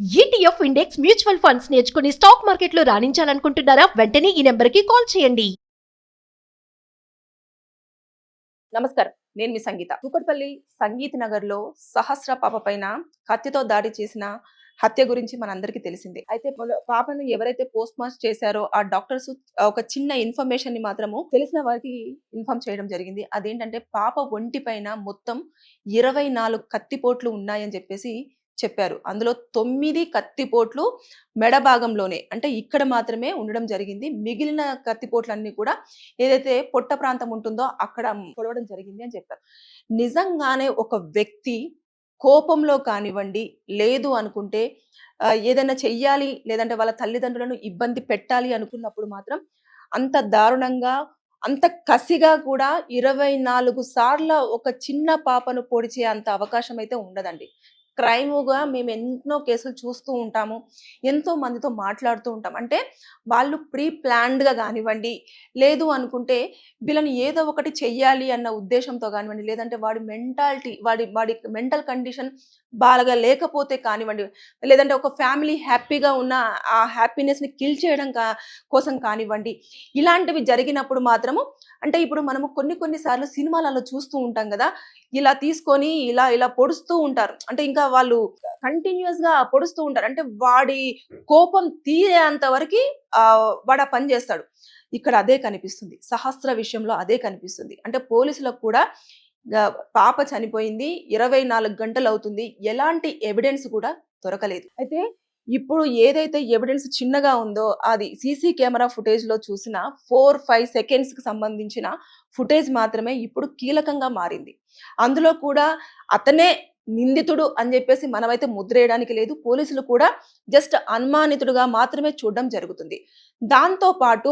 ETF index mutual funds నేర్చుకుని stock మార్కెట్లో రాణించాలనుకుంటున్నారా? వెంటనే ఈ నెంబర్కి కాల్ చేయండి. నమస్కారం, నేను మీ సంగీత. కూకట్పల్లి సంగీత్ నగర్ లో సహస్ర పాప పైన కత్తితో దాడి చేసిన హత్య గురించి మనందరికీ తెలిసిందే. అయితే పాపను ఎవరైతే పోస్ట్ మార్టం చేశారో ఆ డాక్టర్స్ ఒక చిన్న ఇన్ఫర్మేషన్ ని మాత్రము తెలిసిన వారికి ఇన్ఫార్మ్ చేయడం జరిగింది. అదేంటంటే పాప ఒంటి పైన మొత్తం 24 కత్తిపోట్లు ఉన్నాయని చెప్పేసి చెప్పారు. అందులో 9 కత్తిపోట్లు మెడ భాగంలోనే, అంటే ఇక్కడ మాత్రమే ఉండడం జరిగింది. మిగిలిన కత్తిపోట్లన్నీ కూడా ఏదైతే పొట్ట ప్రాంతం ఉంటుందో అక్కడ పొడవడం జరిగింది అని చెప్పారు. నిజంగానే ఒక వ్యక్తి కోపంలో కానివ్వండి, లేదు అనుకుంటే ఏదైనా చెయ్యాలి, లేదంటే వాళ్ళ తల్లిదండ్రులను ఇబ్బంది పెట్టాలి అనుకున్నప్పుడు మాత్రం అంత దారుణంగా, అంత కసిగా కూడా 24 సార్ల ఒక చిన్న పాపను పొడిచే అంత అవకాశం అయితే ఉండదండి. క్రైమ్‌గా మేము ఎన్నో కేసులు చూస్తూ ఉంటాము. ఎంతో మందితో మాట్లాడుతూ ఉంటాం. అంటే వాళ్ళు ప్రీ ప్లాన్డ్‌గా గానివ్వండి, లేదు అనుకుంటే వీళ్ళని ఏదో ఒకటి చెయ్యాలి అన్న ఉద్దేశంతో గానివ్వండి, లేదంటే వాడి మెంటాలిటీ, వాడి మెంటల్ కండిషన్ బాగా లేకపోతే కానివ్వండి, లేదంటే ఒక ఫ్యామిలీ హ్యాపీగా ఉన్న ఆ హ్యాపీనెస్‌ని కిల్ చేయడం కోసం కానివ్వండి, ఇలాంటివి జరిగినప్పుడు మాత్రము, అంటే ఇప్పుడు మనము కొన్ని సార్లు సినిమాలలో చూస్తూ ఉంటాం గదా! ఇలా తీసుకొని ఇలా పొడుస్తూ ఉంటారు. అంటే ఇంకా వాళ్ళు కంటిన్యూయస్‌గా పొడుస్తూ ఉంటారు. అంటే వాడి కోపం తీరేంత వరకి వాడు ఆ పని చేస్తాడు. ఇక్కడ అదే కనిపిస్తుంది. సహస్ర విషయంలో అదే కనిపిస్తుంది. అంటే పోలీసులకు కూడా పాప చనిపోయింది. 24 గంటలవుతుంది. ఎలాంటి ఎవిడెన్స్ కూడా దొరకలేదు. అయితే ఇప్పుడు ఏదైతే ఎవిడెన్స్ చిన్నగా ఉందో అది సీసీ కెమెరా ఫుటేజ్‌లో చూసిన 4, 5 సెకండ్స్‌కి సంబంధించిన ఫుటేజ్ మాత్రమే ఇప్పుడు కీలకంగా మారింది. అందులో కూడా అతనే నిందితుడు అని చెప్పేసి మనమైతే ముద్రేయడానికి లేదు. పోలీసులు కూడా జస్ట్ అనుమానితుడుగా మాత్రమే చూడడం జరుగుతుంది. దాంతో పాటు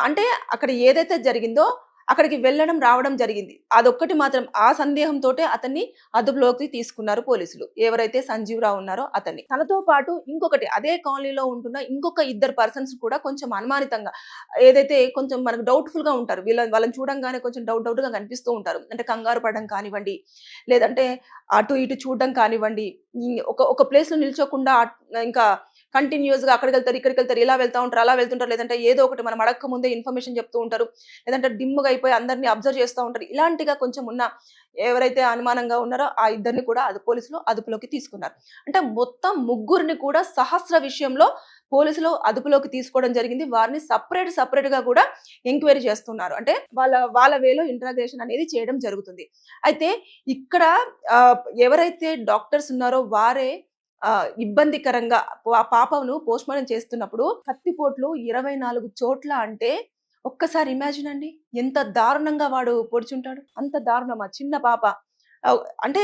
అంటే అక్కడ ఏదైతే జరిగిందో అక్కడికి వెళ్ళడం, రావడం జరిగింది. అదొక్కటి మాత్రం ఆ సందేహంతోటే అతన్ని అదుపులోకి తీసుకున్నారు పోలీసులు. ఎవరైతే సంజీవ్ రావు ఉన్నారో అతన్ని. తనతో పాటు ఇంకొకటి అదే కాలనీలో ఉంటున్న ఇంకొక 2 పర్సన్స్ కూడా కొంచెం అనుమానితంగా, ఏదైతే కొంచెం మనకు డౌట్‌ఫుల్‌గా ఉంటారు. వాళ్ళని చూడంగానే కొంచెం డౌట్‌గా కనిపిస్తూ ఉంటారు. అంటే కంగారు పడడం కానివ్వండి, లేదంటే అటు ఇటు చూడడం కానివ్వండి, ఒక ప్లేస్‌లో నిల్చోకుండా ఇంకా కంటిన్యూయస్‌గా అక్కడికెళ్తారు, ఇక్కడికెళ్తారు, ఇలా వెళ్తా ఉంటారు, అలా వెళ్తుంటారు. లేదంటే ఏదో ఒకటి మనం అడక్క ముందే ఇన్ఫర్మేషన్ చెప్తూ ఉంటారు. లేదంటే డిమ్‌గా అయిపోయి అందరిని అబ్జర్వ్ చేస్తా ఉంటారు. ఇలాంటిగా కొంచెం ఉన్న ఎవరైతే అనుమానంగా ఉన్నారో ఆ ఇద్దరిని కూడా పోలీసులు అదుపులోకి తీసుకున్నారు. అంటే మొత్తం ముగ్గురిని కూడా సహస్ర విషయంలో పోలీసులు అదుపులోకి తీసుకోవడం జరిగింది. వారిని సెపరేట్‌గా కూడా ఎంక్వైరీ చేస్తున్నారు. అంటే వాళ్ళ వేలో ఇంటరాగేషన్ అనేది చేయడం జరుగుతుంది. అయితే ఇక్కడ ఎవరైతే డాక్టర్స్ ఉన్నారో వారే ఇబ్బందికరంగా పాపను పోస్ట్‌మార్టం చేస్తున్నప్పుడు కత్తిపోట్లు 24 చోట్ల అంటే ఒక్కసారి ఇమాజిన్ అండి. ఎంత దారుణంగా వాడు పొడిచుంటాడు. అంత దారుణమా చిన్న పాప. అంటే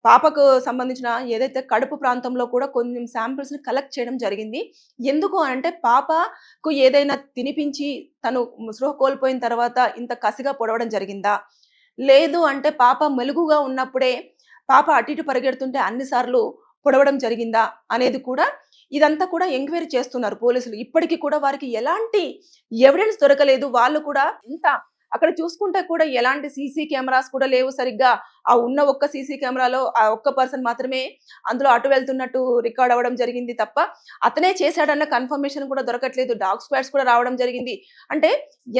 పాపకు సంబంధించిన ఏదైతే కడుపు ప్రాంతంలో కూడా కొన్ని శాంపిల్స్‌ని కలెక్ట్ చేయడం జరిగింది. ఎందుకు అంటే పాపకు ఏదైనా తినిపించి తను స్పృహ కోల్పోయిన తర్వాత ఇంత కసిగా పొడవడం జరిగిందా? లేదు అంటే పాప మెలుగుగా ఉన్నప్పుడే పాప అటు ఇటు పరిగెడుతుంటే అన్ని సార్లు పొడవడం జరిగిందా అనేది కూడా, ఇదంతా కూడా ఎంక్వైరీ చేస్తున్నారు పోలీసులు. ఇప్పటికి కూడా వారికి ఎలాంటి ఎవిడెన్స్ దొరకలేదు. వాళ్ళు కూడా అక్కడ చూసుకుంటే కూడా ఎలాంటి సీసీ కెమెరాస్ కూడా లేవు సరిగ్గా. ఆ ఉన్న ఒక్క సీసీ కెమెరాలో ఆ ఒక్క పర్సన్ మాత్రమే అందులో అటు వెళ్తున్నట్టు రికార్డ్ అవ్వడం జరిగింది తప్ప అతనే చేశాడన్న కన్ఫర్మేషన్ కూడా దొరకట్లేదు. డాగ్ స్క్వాడ్స్ కూడా రావడం జరిగింది. అంటే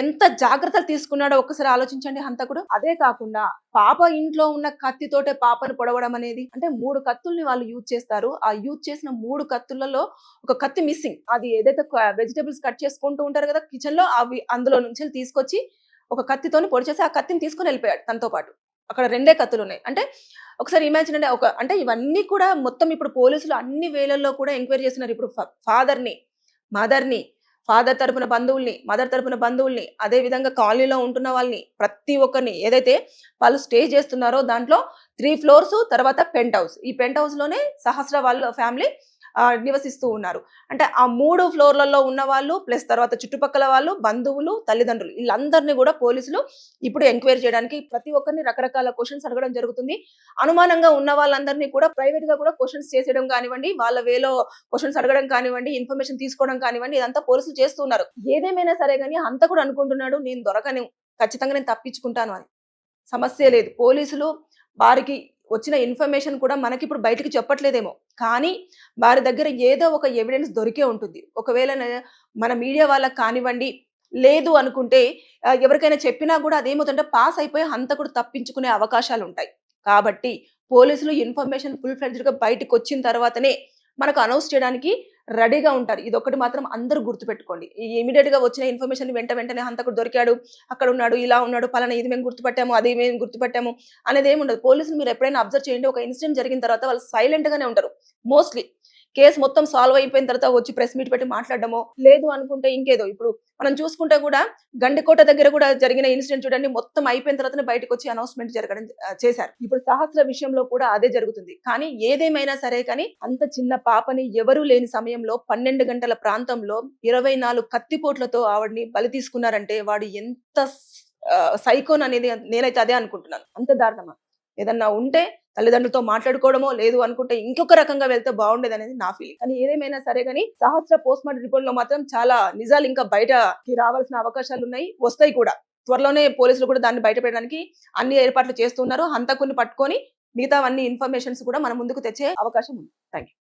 ఎంత జాగ్రత్తలు తీసుకున్నాడో ఒక్కసారి ఆలోచించండి హంతకుడు. అదే కాకుండా పాప ఇంట్లో ఉన్న కత్తితోటే పాపను పొడవడం అనేది, అంటే 3 కత్తుల్ని వాళ్ళు యూజ్ చేస్తారు. ఆ యూజ్ చేసిన 3 కత్తులలో ఒక కత్తి మిస్సింగ్. అది ఏదైతే వెజిటబుల్స్ కట్ చేసుకుంటూ ఉంటారు కదా కిచెన్ లో, అవి అందులో నుంచి తీసుకొచ్చి ఒక కత్తితోని పొడిచేసి ఆ కత్తిని తీసుకొని వెళ్ళిపోయాడు తనతో పాటు. అక్కడ 2 కత్తులున్నాయి. అంటే ఒకసారి ఇమాజిన్ అండి. అంటే ఇవన్నీ కూడా మొత్తం ఇప్పుడు పోలీసులు అన్ని వేళల్లో కూడా ఎంక్వైరీ చేస్తున్నారు. ఇప్పుడు ఫాదర్‌ని, మదర్‌ని, ఫాదర్ తరపున బంధువుల్ని, మదర్ తరపున బంధువుల్ని, అదే విధంగా కాలనీలో ఉంటున్న వాళ్ళని, ప్రతి ఒక్కరిని ఏదైతే వాళ్ళు స్టే చేస్తున్నారో దాంట్లో 3 ఫ్లోర్స్ తర్వాత పెంట్ హౌస్. ఈ పెంట్ హౌస్‌లోనే సహస్ర వాళ్ళ ఫ్యామిలీ నివసిస్తూ ఉన్నారు. అంటే ఆ 3 ఫ్లోర్‌లలో ఉన్న వాళ్ళు ప్లస్ తర్వాత చుట్టుపక్కల వాళ్ళు, బంధువులు, తల్లిదండ్రులు వీళ్ళందరిని కూడా పోలీసులు ఇప్పుడు ఎంక్వైరీ చేయడానికి ప్రతి ఒక్కరిని రకరకాల క్వెషన్స్ అడగడం జరుగుతుంది. అనుమానంగా ఉన్న వాళ్ళందరినీ కూడా ప్రైవేట్‌గా కూడా క్వెషన్స్ చేసేయడం కానివ్వండి, వాళ్ళ వేలో క్వెషన్స్ అడగడం కానివ్వండి, ఇన్ఫర్మేషన్ తీసుకోవడం కానివ్వండి, ఇదంతా పోలీసులు చేస్తున్నారు. ఏదేమైనా సరే గాని హంతకుడు అనుకుంటున్నాడు నేను దొరకను, ఖచ్చితంగా నేను తప్పించుకుంటాను అని. సమస్యే లేదు. పోలీసులు వారికి వచ్చిన ఇన్ఫర్మేషన్ కూడా మనకి ఇప్పుడు బయటికి చెప్పట్లేదేమో, కానీ వారి దగ్గర ఏదో ఒక ఎవిడెన్స్ దొరికే ఉంటుంది. ఒకవేళ మన మీడియా వాళ్ళకి కానివ్వండి, లేదు అనుకుంటే ఎవరికైనా చెప్పినా కూడా అదేమవుతుందంటే పాస్ అయిపోయి హంతకుడు తప్పించుకునే అవకాశాలు ఉంటాయి. కాబట్టి పోలీసులు ఇన్ఫర్మేషన్ ఫుల్ ఫ్లెడ్జ్డ్‌గా బయటికొచ్చిన తర్వాతనే మనకు అనౌన్స్ చేయడానికి రెడీగా ఉంటారు. ఇదొక్కటి మాత్రం అందరూ గుర్తుపెట్టుకోండి. ఈ ఇమ్మీడియేట్‌గా వచ్చిన ఇన్ఫర్మేషన్ వెంటనే హంతకుడు దొరికాడు, అక్కడున్నాడు, ఇలా ఉన్నాడు, పలానా ఇది మేము గుర్తుపట్టాము, అది మేము గుర్తుపట్టాము అనేదేముండదు. పోలీసులు మీరు ఎప్పుడైనా అబ్జర్వ్ చేయండి. ఒక ఇన్సిడెంట్ జరిగిన తర్వాత వాళ్ళు సైలెంట్‌గానే ఉంటారు. మోస్ట్‌లీ కేస్ మొత్తం సాల్వ్ అయిపోయిన తర్వాత వచ్చి ప్రెస్ మీట్ పెట్టి మాట్లాడడమో, లేదు అనుకుంటే ఇంకేదో. ఇప్పుడు మనం చూసుకుంటే కూడా గండికోట దగ్గర కూడా జరిగిన ఇన్సిడెంట్ చూడండి. మొత్తం అయిపోయిన తర్వాతనే బయటకొచ్చి అనౌన్స్‌మెంట్ చేశారు. ఇప్పుడు సహస్ర విషయంలో కూడా అదే జరుగుతుంది. కానీ ఏదేమైనా సరే కానీ అంత చిన్న పాపని ఎవరూ లేని సమయంలో 12 గంటల ప్రాంతంలో 24 కత్తిపోట్లతో ఆవిడని బలి తీసుకున్నారంటే వాడు ఎంత సైకోన్ అనేది నేనైతే అదే అనుకుంటున్నాను. అంత దారుణమా? ఏదన్నా ఉంటే తల్లిదండ్రులతో మాట్లాడుకోవడమో, లేదు అనుకుంటే ఇంకొక రకంగా వెళ్తే బాగుండేది అనేది నా ఫీలింగ్. కానీ ఏదేమైనా సరే కానీ సహస్ర పోస్ట్ మార్టం రిపోర్ట్ లో మాత్రం చాలా నిజాలు ఇంకా బయటకి రావాల్సిన అవకాశాలు ఉన్నాయి, వస్తాయి కూడా. త్వరలోనే పోలీసులు కూడా దాన్ని బయట పెట్టడానికి అన్ని ఏర్పాట్లు చేస్తున్నారు. హంతకుని పట్టుకొని మిగతావన్నీ ఇన్ఫర్మేషన్స్ కూడా మన ముందుకు తెచ్చే అవకాశం ఉంది. Thank you.